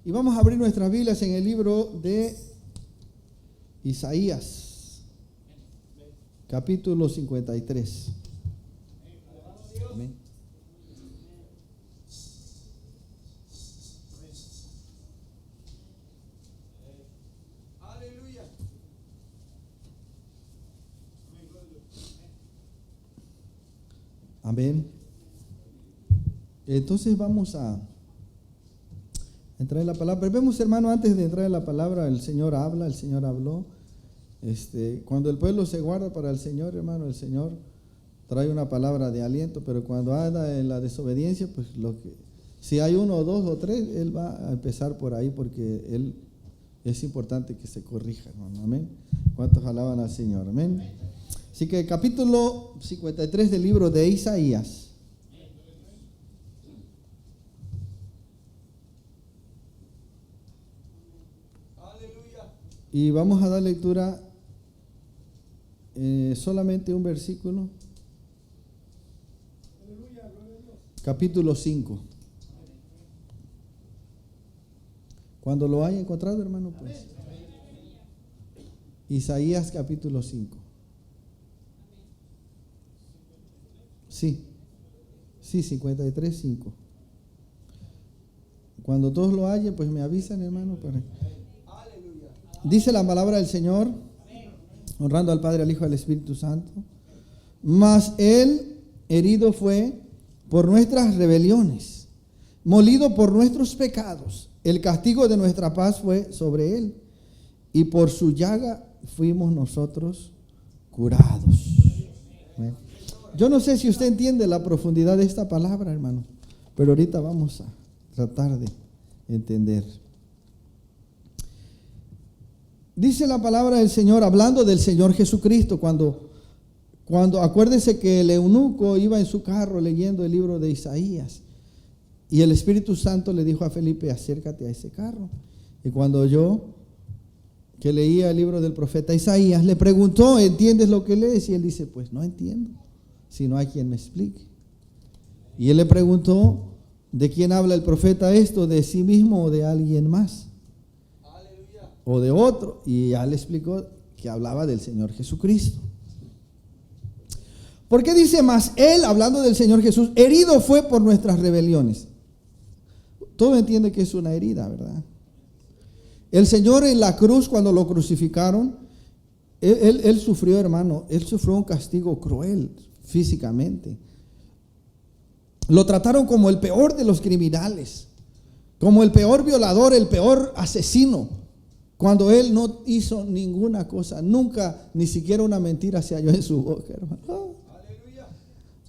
Y vamos a abrir nuestras Biblias en el libro de Isaías, capítulo 53. Amén. Amén. Entonces vamos a entrar en la palabra. Pero vemos, hermano, antes de entrar en la palabra, el Señor habla, el Señor habló. Cuando el pueblo se guarda para el Señor, hermano, el Señor trae una palabra de aliento, pero cuando anda en la desobediencia, pues si hay uno o dos o tres, Él va a empezar por ahí, porque Él es importante que se corrija, hermano. Amén. ¿Cuántos alaban al Señor? Amén. Así que capítulo 53 del libro de Isaías. Y vamos a dar lectura solamente un versículo. Capítulo 5. Cuando lo haya encontrado, hermano, pues. Isaías capítulo 5. Sí, 53, 5. Cuando todos lo hallen, pues me avisan, hermano. Dice la palabra del Señor, honrando al Padre, al Hijo y al Espíritu Santo. Mas Él herido fue por nuestras rebeliones, molido por nuestros pecados. El castigo de nuestra paz fue sobre Él, y por su llaga fuimos nosotros curados. Amén. Yo no sé si usted entiende la profundidad de esta palabra, hermano, pero ahorita vamos a tratar de entender. Dice la palabra del Señor, hablando del Señor Jesucristo, cuando acuérdese que el eunuco iba en su carro leyendo el libro de Isaías, y el Espíritu Santo le dijo a Felipe: acércate a ese carro. Y cuando yo, que leía el libro del profeta Isaías, le preguntó: ¿entiendes lo que lees? Y él dice: pues no entiendo, si no hay quien me explique. Y él le preguntó: ¿de quién habla el profeta esto? ¿De sí mismo o de alguien más? O de otro. Y ya le explicó que hablaba del Señor Jesucristo. ¿Por qué dice más? Él, hablando del Señor Jesús, herido fue por nuestras rebeliones. Todo entiende que es una herida, ¿verdad? El Señor en la cruz, cuando lo crucificaron, él sufrió, hermano, él sufrió un castigo cruel físicamente. Lo trataron como el peor de los criminales, como el peor violador, el peor asesino, cuando él no hizo ninguna cosa, nunca, ni siquiera una mentira se halló en su boca, hermano.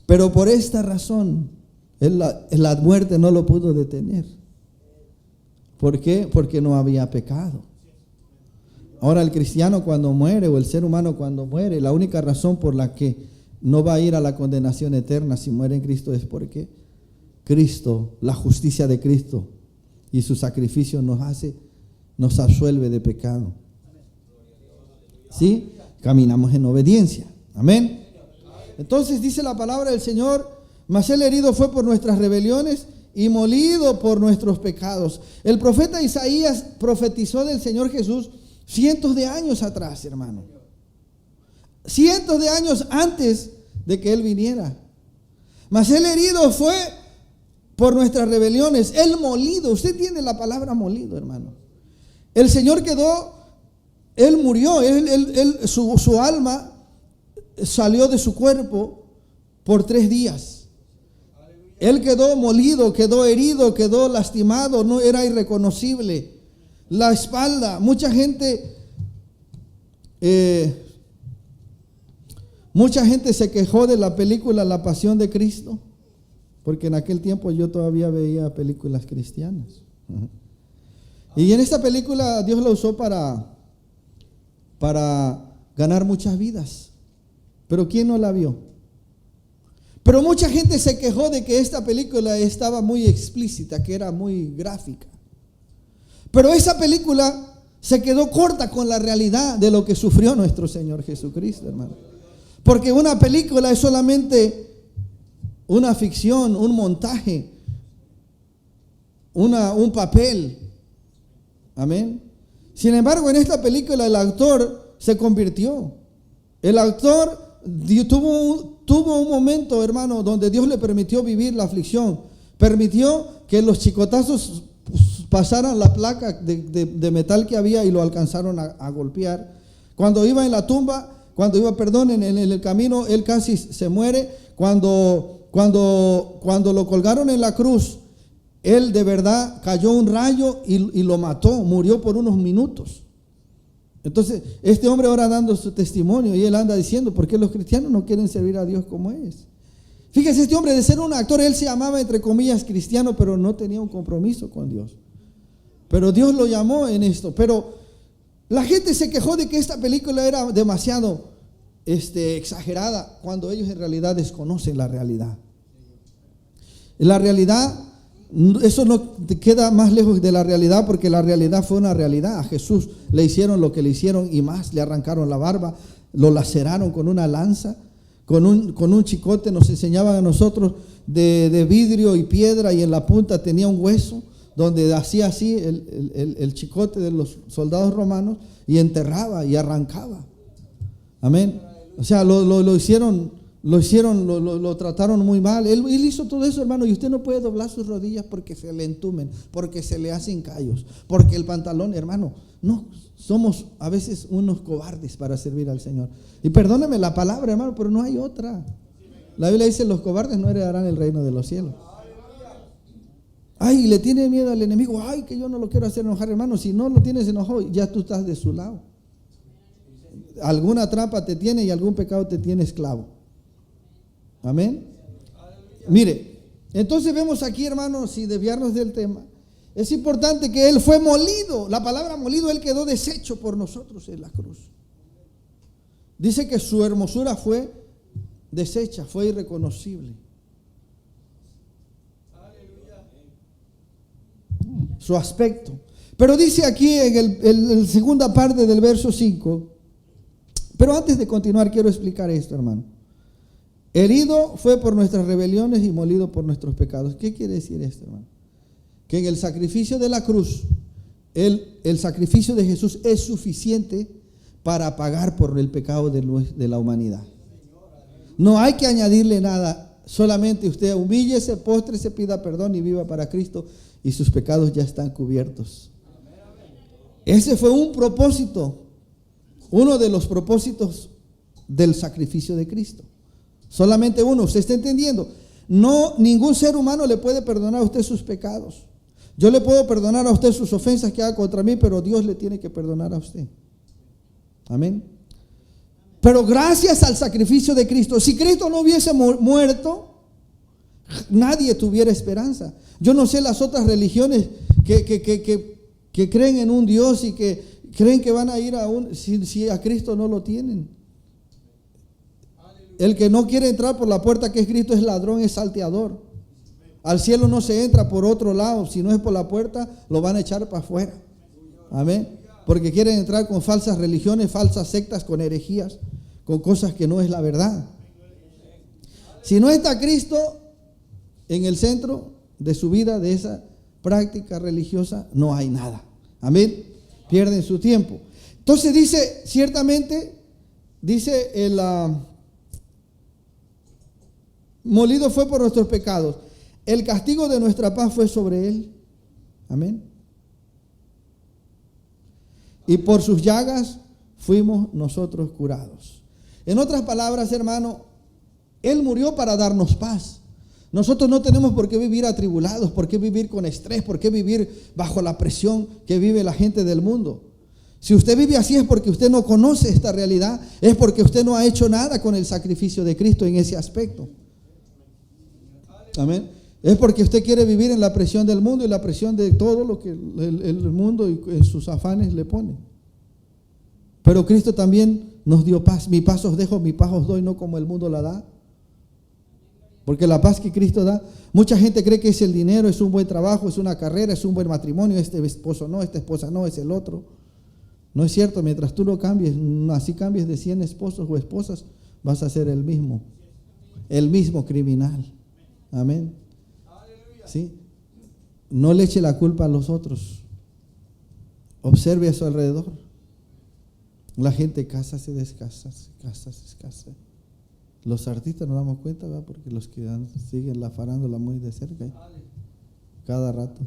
Pero por esta razón, la muerte no lo pudo detener. ¿Por qué? Porque no había pecado. Ahora el cristiano cuando muere, o el ser humano cuando muere, la única razón por la que no va a ir a la condenación eterna si muere en Cristo es porque Cristo, la justicia de Cristo y su sacrificio nos absuelve de pecado. ¿Sí? Caminamos en obediencia. Amén. Entonces dice la palabra del Señor: mas Él herido fue por nuestras rebeliones y molido por nuestros pecados. El profeta Isaías profetizó del Señor Jesús cientos de años atrás, hermano. Cientos de años antes de que Él viniera. Mas Él herido fue por nuestras rebeliones. Él molido. Usted tiene la palabra molido, hermano. El Señor Él murió. Su alma salió de su cuerpo por 3 días. Él quedó molido, quedó herido, quedó lastimado, no era irreconocible. La espalda, mucha gente se quejó de la película La Pasión de Cristo, porque en aquel tiempo yo todavía veía películas cristianas. Y en esta película Dios la usó para ganar muchas vidas. Pero ¿quién no la vio? Pero mucha gente se quejó de que esta película estaba muy explícita, que era muy gráfica. Pero esa película se quedó corta con la realidad de lo que sufrió nuestro Señor Jesucristo, hermano. Porque una película es solamente una ficción, un montaje, un papel Amén. Sin embargo, en esta película el actor se convirtió. El actor tuvo un momento, hermano, donde Dios le permitió vivir la aflicción. Permitió que los chicotazos pasaran la placa de metal que había y lo alcanzaron a golpear. Cuando iba en la tumba, en el camino, él casi se muere. Cuando lo colgaron en la cruz, él de verdad cayó un rayo y lo mató, murió por unos minutos. Entonces, este hombre ahora dando su testimonio y él anda diciendo, ¿por qué los cristianos no quieren servir a Dios como es? Fíjese, este hombre de ser un actor, él se llamaba entre comillas cristiano, pero no tenía un compromiso con Dios. Pero Dios lo llamó en esto. Pero la gente se quejó de que esta película era demasiado exagerada, cuando ellos en realidad desconocen la realidad. La realidad, eso no queda más lejos de la realidad, porque la realidad fue una realidad. A Jesús le hicieron lo que le hicieron y más, le arrancaron la barba, lo laceraron con una lanza, con un chicote. Nos enseñaban a nosotros de vidrio y piedra, y en la punta tenía un hueso donde hacía así el chicote de los soldados romanos y enterraba y arrancaba. Amén. O sea, lo trataron muy mal. Él hizo todo eso, hermano, y usted no puede doblar sus rodillas porque se le entumen, porque se le hacen callos, porque el pantalón, hermano, no, somos a veces unos cobardes para servir al Señor. Y perdóneme la palabra, hermano, pero no hay otra. La Biblia dice, los cobardes no heredarán el reino de los cielos. Ay, le tiene miedo al enemigo. Ay, que yo no lo quiero hacer enojar, hermano. Si no lo tienes enojado, ya tú estás de su lado. Alguna trampa te tiene y algún pecado te tiene esclavo. Amén. Mire, entonces vemos aquí, hermanos, sin desviarnos del tema, es importante que Él fue molido. La palabra molido, Él quedó deshecho por nosotros en la cruz. Dice que su hermosura fue deshecha, fue irreconocible. Su aspecto. Pero dice aquí en la segunda parte del verso 5, pero antes de continuar quiero explicar esto, hermano. Herido fue por nuestras rebeliones y molido por nuestros pecados. ¿Qué quiere decir esto, hermano? Que en el sacrificio de la cruz, el sacrificio de Jesús es suficiente para pagar por el pecado de la humanidad. No hay que añadirle nada, solamente usted humíllese, póstrese, pida perdón y viva para Cristo, y sus pecados ya están cubiertos. Ese fue un propósito, uno de los propósitos del sacrificio de Cristo. Solamente uno, ¿usted está entendiendo? No, ningún ser humano le puede perdonar a usted sus pecados. Yo le puedo perdonar a usted sus ofensas que haga contra mí, pero Dios le tiene que perdonar a usted. Amén. Pero gracias al sacrificio de Cristo, si Cristo no hubiese muerto, nadie tuviera esperanza. Yo no sé las otras religiones que creen en un Dios y que creen que van a ir si a Cristo no lo tienen. El que no quiere entrar por la puerta que es Cristo es ladrón, es salteador. Al cielo no se entra por otro lado, si no es por la puerta, lo van a echar para afuera. Amén. Porque quieren entrar con falsas religiones, falsas sectas, con herejías, con cosas que no es la verdad. Si no está Cristo en el centro de su vida, de esa práctica religiosa, no hay nada. Amén. Pierden su tiempo. Entonces dice, ciertamente, dice molido fue por nuestros pecados. El castigo de nuestra paz fue sobre Él. Amén. Y por sus llagas fuimos nosotros curados. En otras palabras, hermano, Él murió para darnos paz. Nosotros no tenemos por qué vivir atribulados, por qué vivir con estrés, por qué vivir bajo la presión que vive la gente del mundo. Si usted vive así es porque usted no conoce esta realidad, es porque usted no ha hecho nada con el sacrificio de Cristo en ese aspecto. Amén. Es porque usted quiere vivir en la presión del mundo y la presión de todo lo que el mundo y en sus afanes le pone. Pero Cristo también nos dio paz. Mi paz os dejo, mi paz os doy, no como el mundo la da. Porque la paz que Cristo da, mucha gente cree que es el dinero, es un buen trabajo, es una carrera, es un buen matrimonio, este esposo no, esta esposa no, es el otro. No es cierto, mientras tú no cambies, así cambies de 100 esposos o esposas, vas a ser el mismo criminal. Amén. ¿Sí? No le eche la culpa a los otros. Observe a su alrededor. La gente casa, se descasa, se casa, se descasa. Los artistas nos damos cuenta, ¿verdad? Porque los que siguen la farándula muy de cerca, cada rato.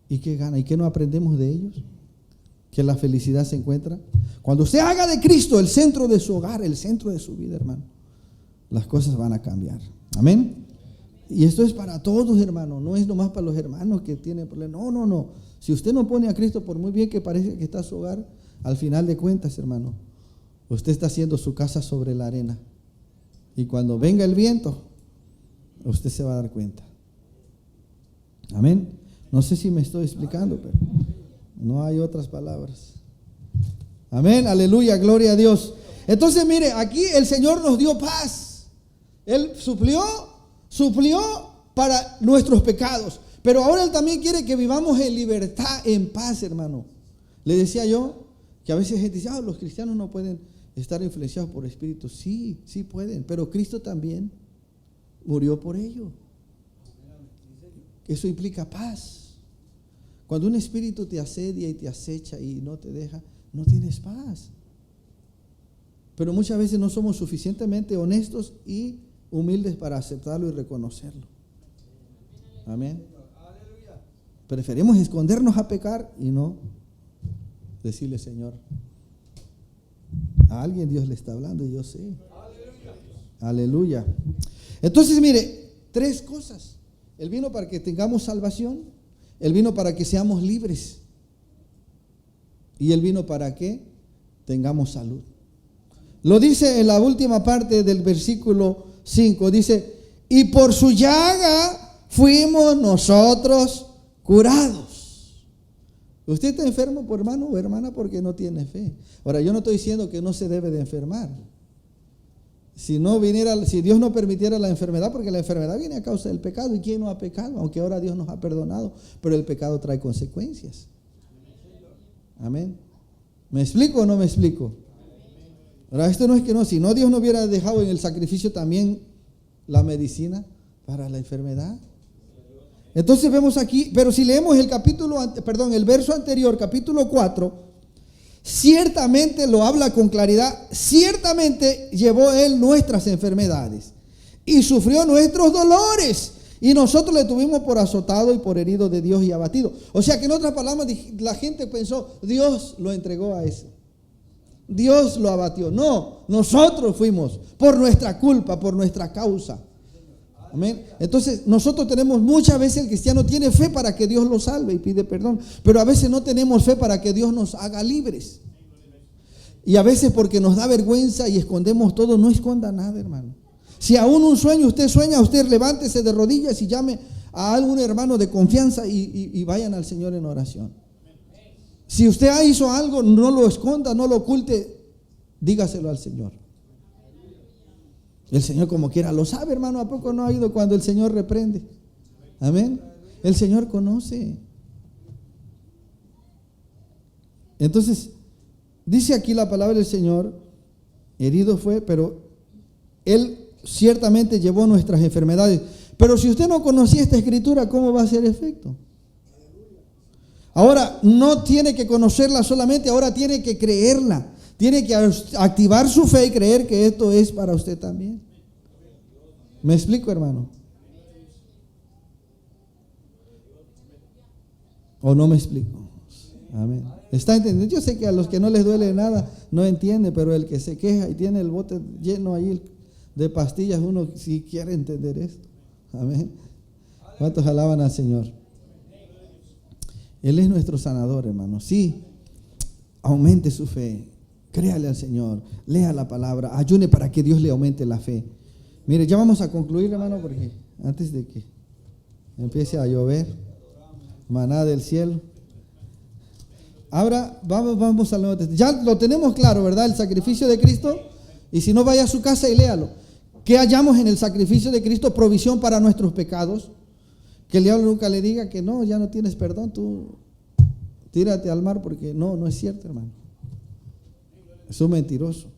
¿Y qué gana? ¿Y qué no aprendemos de ellos? Que la felicidad se encuentra cuando usted haga de Cristo el centro de su hogar, el centro de su vida, hermano. Las cosas van a cambiar. Amén. Y esto es para todos, hermano. No es nomás para los hermanos que tienen problemas. No, no. Si usted no pone a Cristo, por muy bien que parezca que está su hogar, al final de cuentas, hermano, usted está haciendo su casa sobre la arena. Y cuando venga el viento, usted se va a dar cuenta. Amén. No sé si me estoy explicando, pero no hay otras palabras. Amén, aleluya, gloria a Dios. Entonces, mire, aquí el Señor nos dio paz. Él suplió para nuestros pecados. Pero ahora Él también quiere que vivamos en libertad, en paz, hermano. Le decía yo que a veces gente dice, los cristianos no pueden estar influenciados por espíritus. Sí, sí pueden, pero Cristo también murió por ello. Eso implica paz. Cuando un espíritu te asedia y te acecha y no te deja, no tienes paz. Pero muchas veces no somos suficientemente honestos y humildes para aceptarlo y reconocerlo. Amén. Preferimos escondernos a pecar y no decirle, Señor, a alguien Dios le está hablando y yo sé. Aleluya. Entonces, mire, 3 cosas. Él vino para que tengamos salvación. Él vino para que seamos libres. Y Él vino para que tengamos salud. Lo dice en la última parte del versículo 5. Dice, y por su llaga fuimos nosotros curados. Usted está enfermo, por hermano o hermana, porque no tiene fe. Ahora, yo no estoy diciendo que no se debe de enfermar. Si Dios no permitiera la enfermedad, porque la enfermedad viene a causa del pecado. ¿Y quién no ha pecado? Aunque ahora Dios nos ha perdonado, pero el pecado trae consecuencias. Amén. ¿Me explico o no me explico? Ahora, esto no es que no, si no Dios no hubiera dejado en el sacrificio también la medicina para la enfermedad. Entonces vemos aquí, pero si leemos el verso anterior, capítulo 4, ciertamente lo habla con claridad. Ciertamente llevó Él nuestras enfermedades y sufrió nuestros dolores, y nosotros le tuvimos por azotado y por herido de Dios y abatido. O sea que en otras palabras, la gente pensó, Dios lo entregó a eso, Dios lo abatió. No, nosotros fuimos por nuestra culpa, por nuestra causa. Amén. Entonces nosotros tenemos, muchas veces el cristiano tiene fe para que Dios lo salve y pide perdón, pero a veces no tenemos fe para que Dios nos haga libres. Y a veces porque nos da vergüenza y escondemos todo. No esconda nada, hermano. Si aún un sueño usted sueña, usted levántese de rodillas y llame a algún hermano de confianza y vayan al Señor en oración. Si usted hizo algo, no lo esconda, no lo oculte, dígaselo al Señor. El Señor como quiera lo sabe, hermano. ¿A poco no ha oído cuando el Señor reprende? Amén. El Señor conoce. Entonces, dice aquí la palabra del Señor, herido fue, pero Él ciertamente llevó nuestras enfermedades. Pero si usted no conocía esta escritura, ¿cómo va a hacer efecto? Ahora, no tiene que conocerla solamente, ahora tiene que creerla. Tiene que activar su fe y creer que esto es para usted también. ¿Me explico, hermano? ¿O no me explico? Amén. ¿Está entendiendo? Yo sé que a los que no les duele nada no entiende, pero el que se queja y tiene el bote lleno ahí de pastillas, uno sí quiere entender esto. Amén. ¿Cuántos alaban al Señor? Él es nuestro sanador, hermano. Sí, aumente su fe. Créale al Señor, lea la palabra, ayune para que Dios le aumente la fe. Mire, ya vamos a concluir, hermano, porque antes de que empiece a llover, maná del cielo. Ahora vamos al Nuevo Testamento. Ya lo tenemos claro, ¿verdad? El sacrificio de Cristo. Y si no, vaya a su casa y léalo. ¿Qué hallamos en el sacrificio de Cristo? Provisión para nuestros pecados. Que el diablo nunca le diga que no, ya no tienes perdón, tú tírate al mar, porque no es cierto, hermano. Es un mentiroso.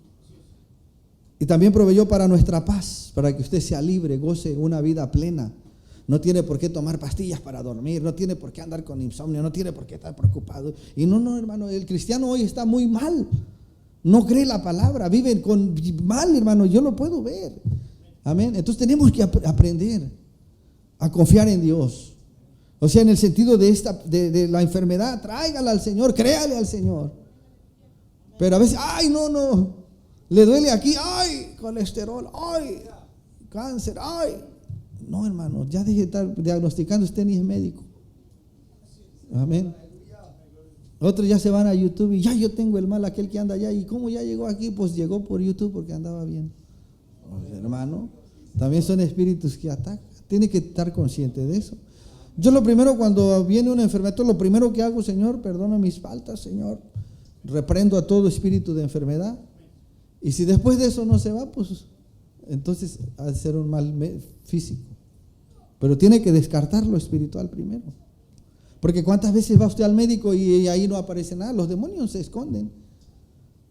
Y también proveyó para nuestra paz, para que usted sea libre, goce una vida plena. no tiene por qué tomar pastillas para dormir, no tiene por qué andar con insomnio, no tiene por qué estar preocupado. Y no, hermano, el cristiano hoy está muy mal. No cree la palabra, vive mal, hermano, yo lo puedo ver. Amén. Entonces tenemos que aprender a confiar en Dios. O sea, en el sentido de la enfermedad, tráigala al Señor, créale al Señor. Pero a veces, ay, no, le duele aquí, ay, colesterol, ay, cáncer, ay. No, hermano, ya deje de estar diagnosticando, usted ni es médico. Amén. Otros ya se van a YouTube y ya yo tengo el mal, aquel que anda allá. ¿Y cómo ya llegó aquí? Pues llegó por YouTube porque andaba bien. Pues, hermano, también son espíritus que atacan. Tiene que estar consciente de eso. Yo lo primero, cuando viene una enfermedad, lo primero que hago, Señor, perdona mis faltas, Señor. Reprendo a todo espíritu de enfermedad. Y si después de eso no se va, pues entonces ha de ser un mal físico. Pero tiene que descartar lo espiritual primero. Porque cuántas veces va usted al médico y ahí no aparece nada. Los demonios se esconden.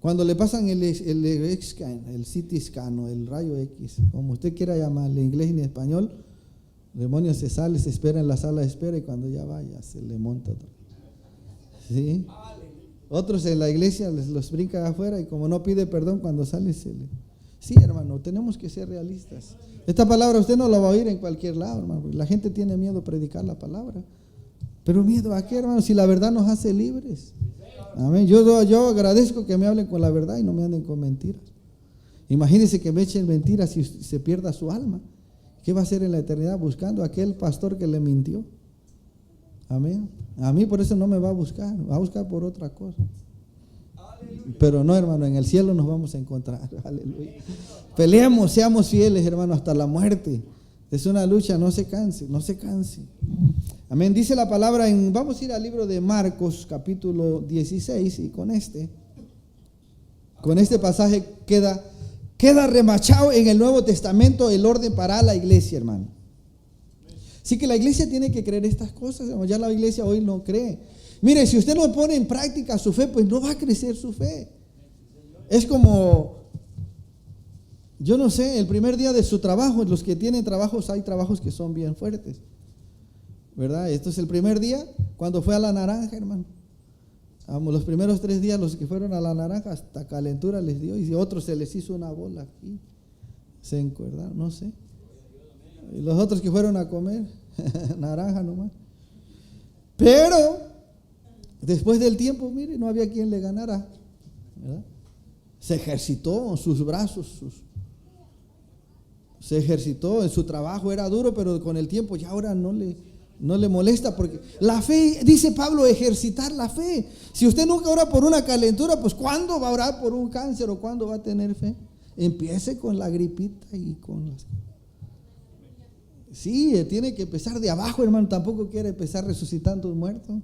Cuando le pasan el X-scan, el CT scan o el rayo X, como usted quiera llamarle, en inglés y en español, el demonio se sale, se espera en la sala de espera y cuando ya vaya se le monta otro. ¿Sí? Otros en la iglesia los brinca afuera y como no pide perdón cuando sale se le... Sí, hermano, tenemos que ser realistas. Esta palabra usted no la va a oír en cualquier lado, hermano, porque la gente tiene miedo a predicar la palabra. Pero miedo a qué, hermano, si la verdad nos hace libres. Amén. Yo agradezco que me hablen con la verdad y no me anden con mentiras. Imagínense que me echen mentiras y se pierda su alma. ¿Qué va a hacer en la eternidad buscando a aquel pastor que le mintió? Amén. A mí por eso no me va a buscar por otra cosa. Pero no, hermano, en el cielo nos vamos a encontrar. Aleluya. Peleemos, seamos fieles, hermano, hasta la muerte. Es una lucha, no se canse. Amén. Dice la palabra vamos a ir al libro de Marcos, capítulo 16, y con este pasaje queda remachado en el Nuevo Testamento el orden para la iglesia, hermano. Así que la iglesia tiene que creer estas cosas, hermano. Ya la iglesia hoy no cree. Mire, si usted no pone en práctica su fe, pues no va a crecer su fe. Es como, yo no sé, el primer día de su trabajo, los que tienen trabajos, hay trabajos que son bien fuertes, ¿verdad? Esto es el primer día, cuando fue a la naranja, hermano. Los primeros 3 días, los que fueron a la naranja, hasta calentura les dio, y otros se les hizo una bola aquí, se encuerdaron, no sé. Y los otros que fueron a comer, naranja nomás. Pero, después del tiempo, mire, no había quien le ganara, ¿verdad? Se ejercitó sus brazos, se ejercitó en su trabajo, era duro, pero con el tiempo ya ahora no le molesta, porque la fe, dice Pablo, ejercitar la fe. Si usted nunca ora por una calentura, pues ¿cuándo va a orar por un cáncer o cuándo va a tener fe? Empiece con la gripita y con las... Sí, tiene que empezar de abajo, hermano. Tampoco quiere empezar resucitando un muerto.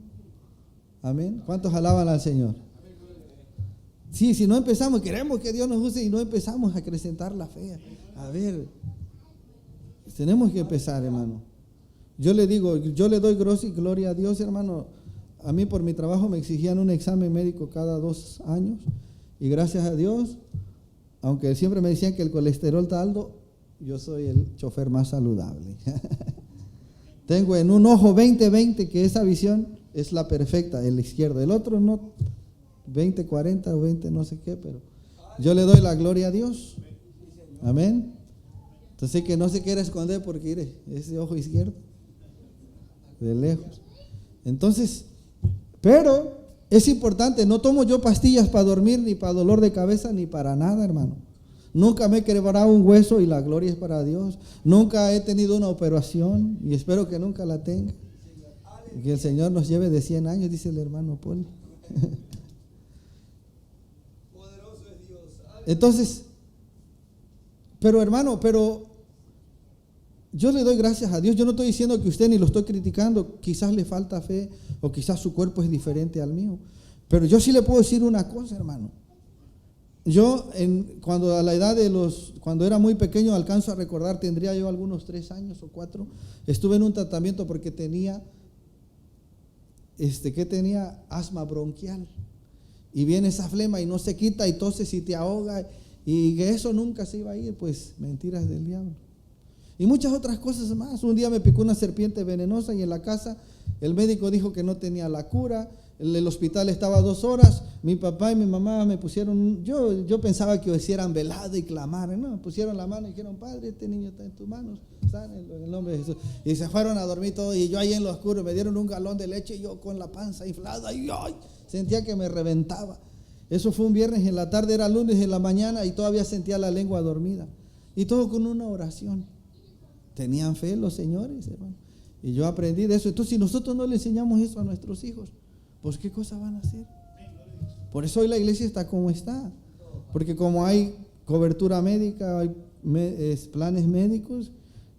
Amén. ¿Cuántos alaban al Señor? Sí, si no empezamos, queremos que Dios nos use y no empezamos a acrecentar la fe. A ver, tenemos que empezar, hermano. Yo le digo, yo le doy gloria a Dios, hermano. A mí por mi trabajo me exigían un examen médico cada 2 años. Y gracias a Dios, aunque siempre me decían que el colesterol está alto, yo soy el chofer más saludable. Tengo en un ojo 20-20, que esa visión es la perfecta, el izquierdo. El otro no, 20-40 o 20 no sé qué, pero yo le doy la gloria a Dios. Amén. Entonces que no se quiera esconder porque mire, ese ojo izquierdo, de lejos. Entonces, pero es importante, no tomo yo pastillas para dormir, ni para dolor de cabeza, ni para nada, hermano. Nunca me he quebrado un hueso y la gloria es para Dios. Nunca he tenido una operación y espero que nunca la tenga. Que el Señor nos lleve de 100 años, dice el hermano Paul. Poderoso es Dios. Entonces, pero hermano, yo le doy gracias a Dios. Yo no estoy diciendo que usted, ni lo estoy criticando. Quizás le falta fe o quizás su cuerpo es diferente al mío. Pero yo sí le puedo decir una cosa, hermano. Yo, cuando a la edad cuando era muy pequeño, alcanzo a recordar, tendría yo algunos 3 años o 4, estuve en un tratamiento porque tenía asma bronquial. Y viene esa flema y no se quita y toses y te ahoga. Y que eso nunca se iba a ir, pues mentiras del diablo. y muchas otras cosas más. Un día me picó una serpiente venenosa y en la casa el médico dijo que no tenía la cura. El hospital estaba a 2 horas. Mi papá y mi mamá me pusieron, yo pensaba que hicieran velada y clamar, ¿no? Me pusieron la mano y dijeron: Padre, este niño está en tus manos, sánelo en el nombre de Jesús. Y se fueron a dormir todos, y yo ahí en lo oscuro me dieron un galón de leche y yo con la panza inflada y ¡ay! Sentía que me reventaba. Eso fue un viernes en la tarde, era lunes en la mañana y todavía sentía la lengua dormida. Y todo con una oración. Tenían fe los señores, hermano. Y yo aprendí de eso. Entonces, si nosotros no le enseñamos eso a nuestros hijos, pues ¿qué cosa van a hacer? Por eso hoy la iglesia está como está. Porque como hay cobertura médica, hay planes médicos,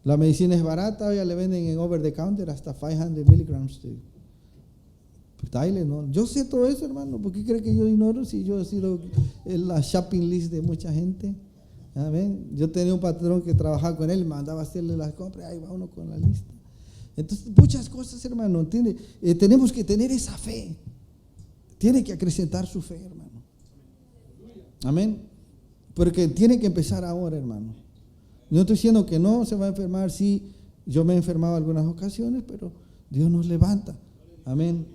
la medicina es barata, ya le venden en over the counter hasta 500 miligramos de Tylenol. Yo sé todo eso, hermano. ¿Por qué cree que yo ignoro si yo he sido en la shopping list de mucha gente? Amén. Yo tenía un patrón que trabajaba con él, mandaba a hacerle las compras, ahí va uno con la lista. Entonces, muchas cosas, hermano, tenemos que tener esa fe. Tiene que acrecentar su fe, hermano. Amén. Porque tiene que empezar ahora, hermano. No estoy diciendo que no se va a enfermar. Sí, yo me he enfermado algunas ocasiones, pero Dios nos levanta. Amén.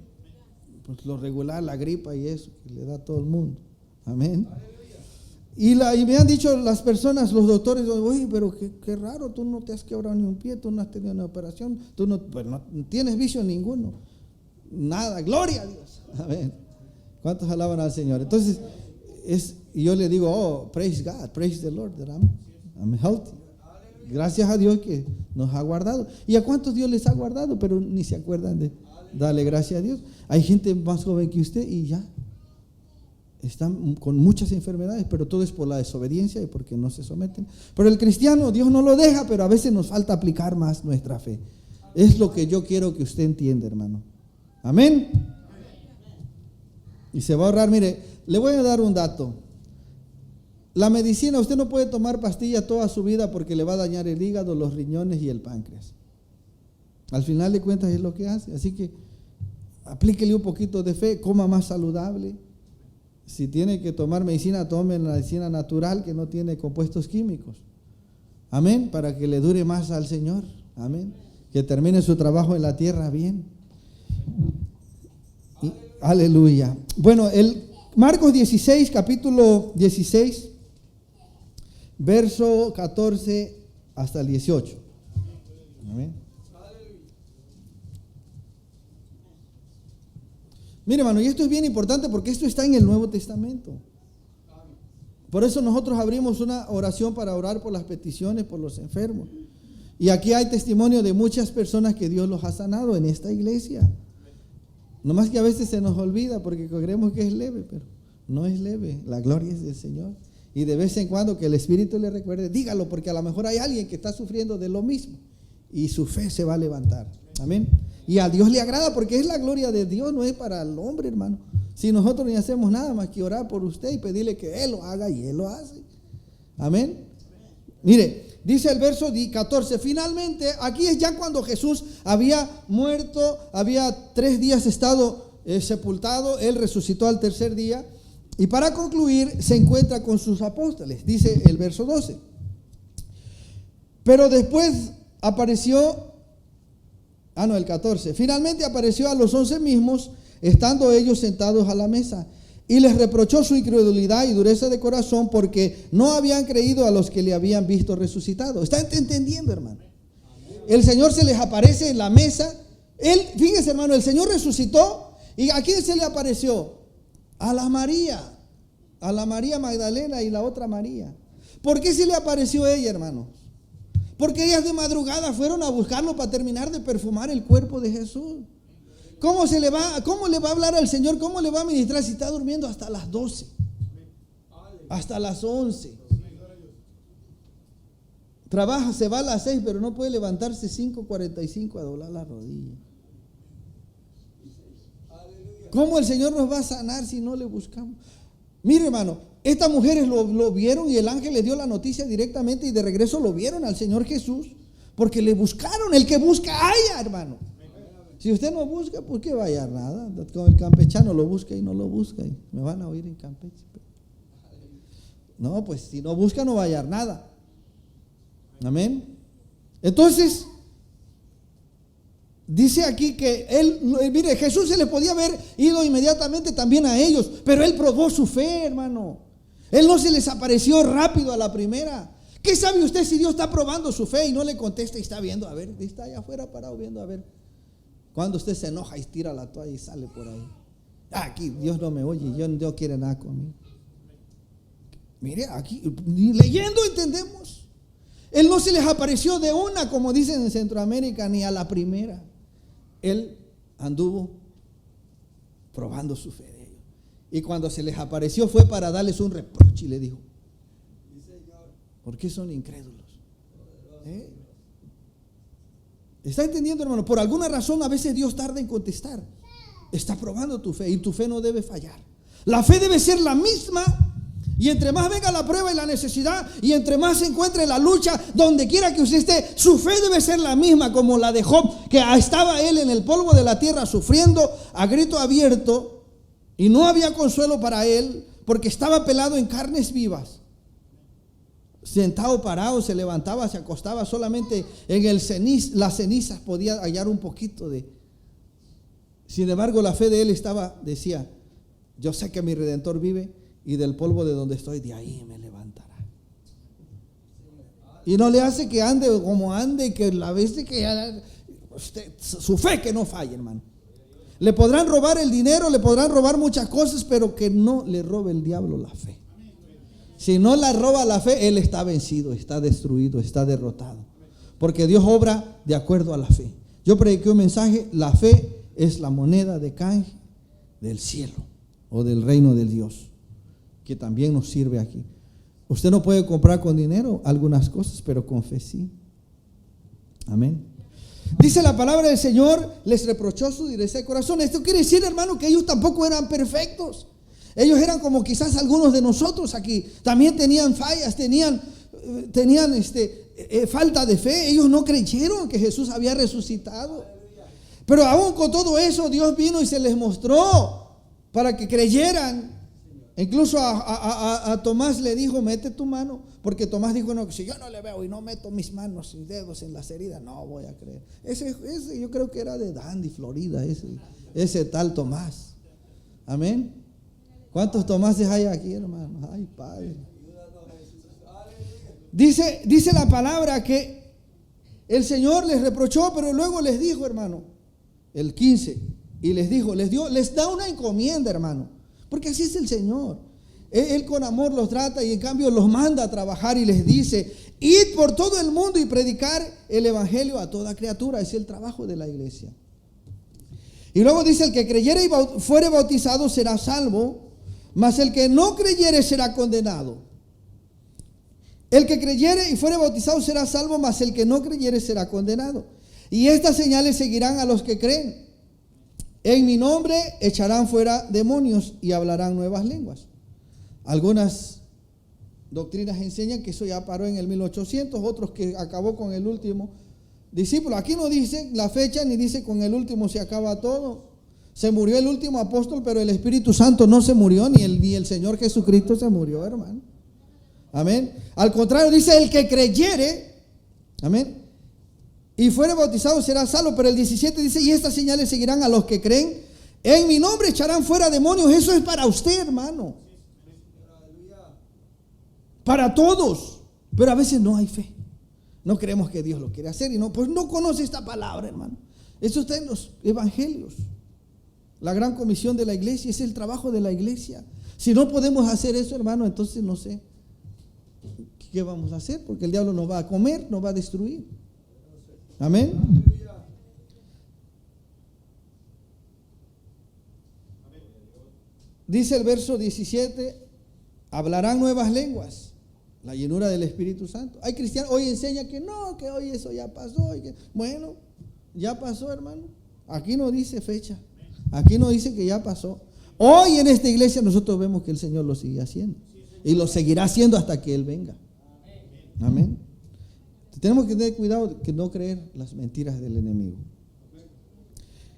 Pues lo regular, la gripa y eso, que le da a todo el mundo. Amén. Y me han dicho las personas, los doctores: oye, pero qué raro, tú no te has quebrado ni un pie, tú no has tenido una operación, tú no tienes vicio ninguno, nada, gloria a Dios. Amén. ¿Cuántos alaban al Señor? Entonces, y yo le digo: praise God, praise the Lord, that I'm healthy. Gracias a Dios que nos ha guardado. ¿Y a cuántos Dios les ha guardado? Pero ni se acuerdan de darle gracias a Dios. Hay gente más joven que usted y ya están con muchas enfermedades, pero todo es por la desobediencia y porque no se someten. Pero el cristiano, Dios no lo deja, pero a veces nos falta aplicar más nuestra fe. Es lo que yo quiero que usted entienda, hermano. Amén. Y se va a ahorrar. Mire, le voy a dar un dato. La medicina, usted no puede tomar pastillas toda su vida porque le va a dañar el hígado, los riñones y el páncreas. Al final de cuentas es lo que hace. Así que aplíquele un poquito de fe, coma más saludable. Si tiene que tomar medicina, tome la medicina natural que no tiene compuestos químicos. Amén, para que le dure más al Señor. Amén, que termine su trabajo en la tierra bien. Aleluya. Bueno, el Marcos 16, capítulo 16, verso 14 hasta el 18. Amén. Mire, hermano, y esto es bien importante porque esto está en el Nuevo Testamento. Por eso nosotros abrimos una oración para orar por las peticiones, por los enfermos. Y aquí hay testimonio de muchas personas que Dios los ha sanado en esta iglesia. Nomás que a veces se nos olvida porque creemos que es leve, pero no es leve. La gloria es del Señor. Y de vez en cuando que el Espíritu le recuerde, dígalo, porque a lo mejor hay alguien que está sufriendo de lo mismo y su fe se va a levantar. Amén. Y a Dios le agrada porque es la gloria de Dios, no es para el hombre, hermano. Si nosotros ni hacemos nada más que orar por usted y pedirle que Él lo haga, y Él lo hace. Amén. Mire, dice el verso 14, finalmente, aquí es ya cuando Jesús había muerto, había 3 días estado sepultado, Él resucitó al tercer día. Y para concluir, se encuentra con sus apóstoles, dice el verso 12. Pero después apareció, el 14. Finalmente apareció a los 11 mismos, estando ellos sentados a la mesa, y les reprochó su incredulidad y dureza de corazón, porque no habían creído a los que le habían visto resucitado. ¿Están entendiendo, hermano? El Señor se les aparece en la mesa. Fíjense, hermano, el Señor resucitó. ¿Y a quién se le apareció? A la María Magdalena y la otra María. ¿Por qué se le apareció ella, hermano? Porque ellas de madrugada fueron a buscarlo para terminar de perfumar el cuerpo de Jesús. ¿Cómo le va a hablar al Señor? ¿Cómo le va a ministrar si está durmiendo hasta las 12? Hasta las 11. Trabaja, se va a las 6, pero no puede levantarse 5:45 a doblar la rodilla. ¿Cómo el Señor nos va a sanar si no le buscamos? Mire, hermano, estas mujeres lo vieron y el ángel les dio la noticia directamente y de regreso lo vieron al Señor Jesús porque le buscaron. El que busca halla, hermano. Si usted no busca, ¿por qué va a hallar nada? Con el campechano lo busca y no lo busca. Y me van a oír en Campeche. No, pues si no busca no va a hallar nada. Amén. Entonces, dice aquí que mire, Jesús se le podía haber ido inmediatamente también a ellos, pero él probó su fe, hermano. Él no se les apareció rápido a la primera. ¿Qué sabe usted si Dios está probando su fe y no le contesta y está viendo? A ver, está allá afuera parado viendo, a ver. Cuando usted se enoja y tira la toalla y sale por ahí. Aquí Dios no me oye, Dios no quiere nada conmigo. Mire, aquí leyendo entendemos. Él no se les apareció de una, como dicen en Centroamérica, ni a la primera. Él anduvo probando su fe de ellos. Y cuando se les apareció fue para darles un reproche y le dijo: ¿por qué son incrédulos? ¿Está entendiendo, hermano? Por alguna razón a veces Dios tarda en contestar. Está probando tu fe y tu fe no debe fallar. La fe debe ser la misma. Y entre más venga la prueba y la necesidad, y entre más se encuentre la lucha, donde quiera que usted esté, su fe debe ser la misma como la de Job, que estaba él en el polvo de la tierra sufriendo a grito abierto, y no había consuelo para él, porque estaba pelado en carnes vivas. Sentado, parado, se levantaba, se acostaba, solamente en las cenizas podía hallar un poquito de. Sin embargo, la fe de él decía: yo sé que mi Redentor vive, y del polvo de donde estoy, de ahí me levantará. Y no le hace que ande como ande, que la vez que su fe que no falle, hermano. Le podrán robar el dinero, le podrán robar muchas cosas, pero que no le robe el diablo la fe. Si no la roba la fe, él está vencido, está destruido, está derrotado. Porque Dios obra de acuerdo a la fe. Yo prediqué un mensaje: la fe es la moneda de canje del cielo o del reino de Dios, que también nos sirve aquí. Usted no puede comprar con dinero algunas cosas, pero con fe sí. Amén. Dice la palabra del Señor: les reprochó su dureza de corazón. Esto quiere decir, hermano, que ellos tampoco eran perfectos. Ellos eran como quizás algunos de nosotros aquí. También tenían fallas, tenían falta de fe. Ellos no creyeron que Jesús había resucitado. Pero aún con todo eso, Dios vino y se les mostró para que creyeran. Incluso a Tomás le dijo: mete tu mano, porque Tomás dijo: no, si yo no le veo y no meto mis manos y dedos en las heridas, no voy a creer. Ese yo creo que era de Dandy, Florida, ese tal Tomás. Amén. ¿Cuántos Tomáses hay aquí, hermanos? Ay, Padre. Dice la palabra que el Señor les reprochó, pero luego les dijo, hermano, el 15, y les da una encomienda, hermano. Porque así es el Señor. Él con amor los trata y en cambio los manda a trabajar y les dice: id por todo el mundo y predicar el evangelio a toda criatura. Es el trabajo de la iglesia. Y luego dice: el que creyere y fuere bautizado será salvo, mas el que no creyere será condenado. El que creyere y fuere bautizado será salvo, mas el que no creyere será condenado. Y estas señales seguirán a los que creen. En mi nombre echarán fuera demonios y hablarán nuevas lenguas. Algunas doctrinas enseñan que eso ya paró en el 1800, otros que acabó con el último discípulo. Aquí no dice la fecha ni dice con el último se acaba todo. Se murió el último apóstol, pero el Espíritu Santo no se murió, ni el Señor Jesucristo se murió, hermano. Amén. Al contrario, dice: el que creyere, amén, y fuere bautizado será salvo. Pero el 17 dice: y estas señales seguirán a los que creen. En mi nombre echarán fuera demonios. Eso es para usted, hermano. Para todos. Pero a veces no hay fe. No creemos que Dios lo quiere hacer y pues no conoce esta palabra, hermano. Eso está en los evangelios. La gran comisión de la iglesia es el trabajo de la iglesia. Si no podemos hacer eso, hermano, entonces no sé qué vamos a hacer, porque el diablo nos va a comer, nos va a destruir. Amén. Dice el verso 17: hablarán nuevas lenguas, la llenura del Espíritu Santo. Hay cristianos, hoy enseña que no, que hoy eso ya pasó. Bueno, ya pasó, hermano. Aquí no dice fecha. Aquí no dice que ya pasó. Hoy en esta iglesia nosotros vemos que el Señor lo sigue haciendo. Y lo seguirá haciendo hasta que Él venga. Amén. Tenemos que tener cuidado que no creer las mentiras del enemigo.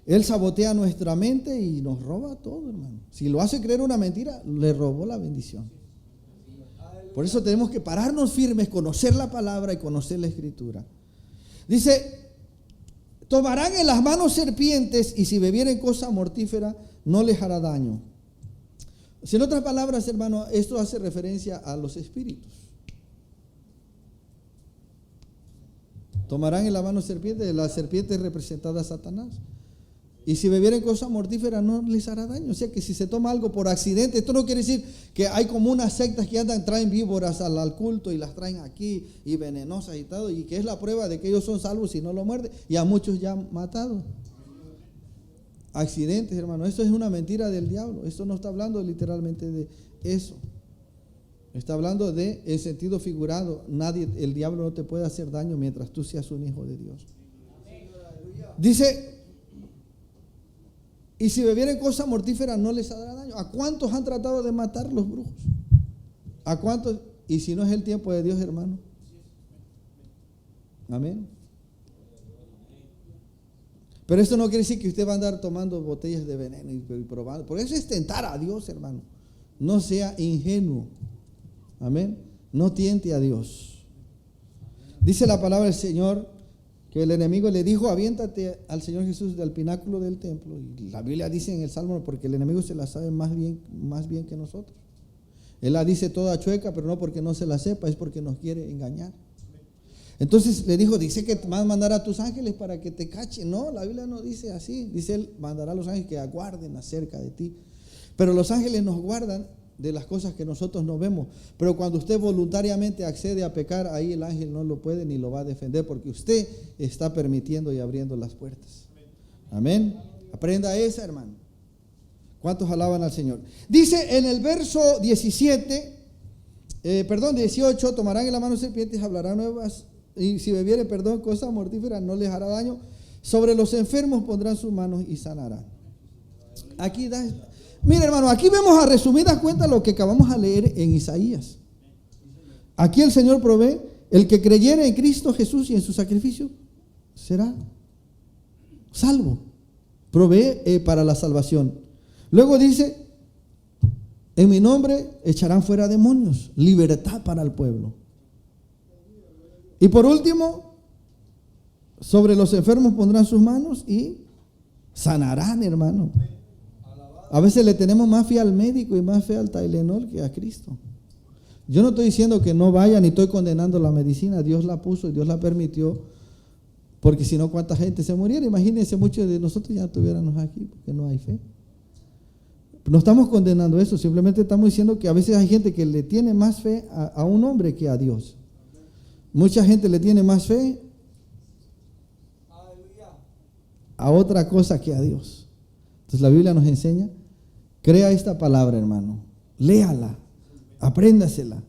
Él sabotea nuestra mente y nos roba todo, hermano. Si lo hace creer una mentira, le robó la bendición. Por eso tenemos que pararnos firmes, conocer la palabra y conocer la Escritura. Dice, tomarán en las manos serpientes y si bebieren cosa mortífera no les hará daño. Si en otras palabras, hermano, esto hace referencia a los espíritus. Tomarán en la mano serpientes, la serpiente es representada a Satanás. Y si bebieren cosa mortífera no les hará daño. O sea que si se toma algo por accidente, esto no quiere decir que hay como unas sectas que andan, traen víboras al culto y las traen aquí y venenosas y todo, y que es la prueba de que ellos son salvos si no lo muerden, y a muchos ya han matado. Accidentes, hermano, esto es una mentira del diablo. Esto no está hablando literalmente de eso. Está hablando de el sentido figurado. El diablo no te puede hacer daño mientras tú seas un hijo de Dios. Dice, y si bebieren cosa mortífera no les hará daño. ¿A cuántos han tratado de matar los brujos? ¿A cuántos? Y si no es el tiempo de Dios, hermano. Amén. Pero esto no quiere decir que usted va a andar tomando botellas de veneno y probando. Por eso es tentar a Dios, hermano. No sea ingenuo. Amén. No tiente a Dios. Dice la palabra del Señor que el enemigo le dijo, aviéntate al Señor Jesús del pináculo del templo. Y la Biblia dice en el Salmo, porque el enemigo se la sabe más bien que nosotros. Él la dice toda chueca, pero no porque no se la sepa, es porque nos quiere engañar. Entonces le dijo, dice que vas a mandar a tus ángeles para que te cachen. No, la Biblia no dice así. Dice, Él mandará a los ángeles que aguarden acerca de ti. Pero los ángeles nos guardan de las cosas que nosotros no vemos. Pero cuando usted voluntariamente accede a pecar, ahí el ángel no lo puede ni lo va a defender, porque usted está permitiendo y abriendo las puertas. Amén. Aprenda esa, hermano. ¿Cuántos alaban al Señor? Dice en el verso 18, tomarán en la mano serpientes, hablarán nuevas, y si bebieren, cosa mortífera no les hará daño. Sobre los enfermos pondrán sus manos y sanarán. Aquí mire, hermano, aquí vemos a resumidas cuentas lo que acabamos de leer en Isaías. Aquí el Señor provee, el que creyere en Cristo Jesús y en su sacrificio será salvo. Provee para la salvación. Luego dice, en mi nombre echarán fuera demonios, libertad para el pueblo. Y por último, sobre los enfermos pondrán sus manos y sanarán, hermano. A veces le tenemos más fe al médico y más fe al Tylenol que a Cristo. Yo no estoy diciendo que no vaya ni estoy condenando la medicina. Dios la puso y Dios la permitió, porque si no, ¿cuánta gente se muriera? Imagínense, muchos de nosotros ya estuviéramos aquí porque no hay fe. No estamos condenando eso, simplemente estamos diciendo que a veces hay gente que le tiene más fe a un hombre que a Dios. Mucha gente le tiene más fe a otra cosa que a Dios. Entonces la Biblia nos enseña, crea esta palabra, hermano, léala, apréndasela,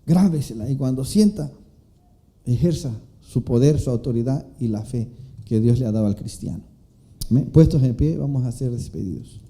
grábesela, y cuando sienta, ejerza su poder, su autoridad y la fe que Dios le ha dado al cristiano. Amén. Puestos en pie, vamos a ser despedidos.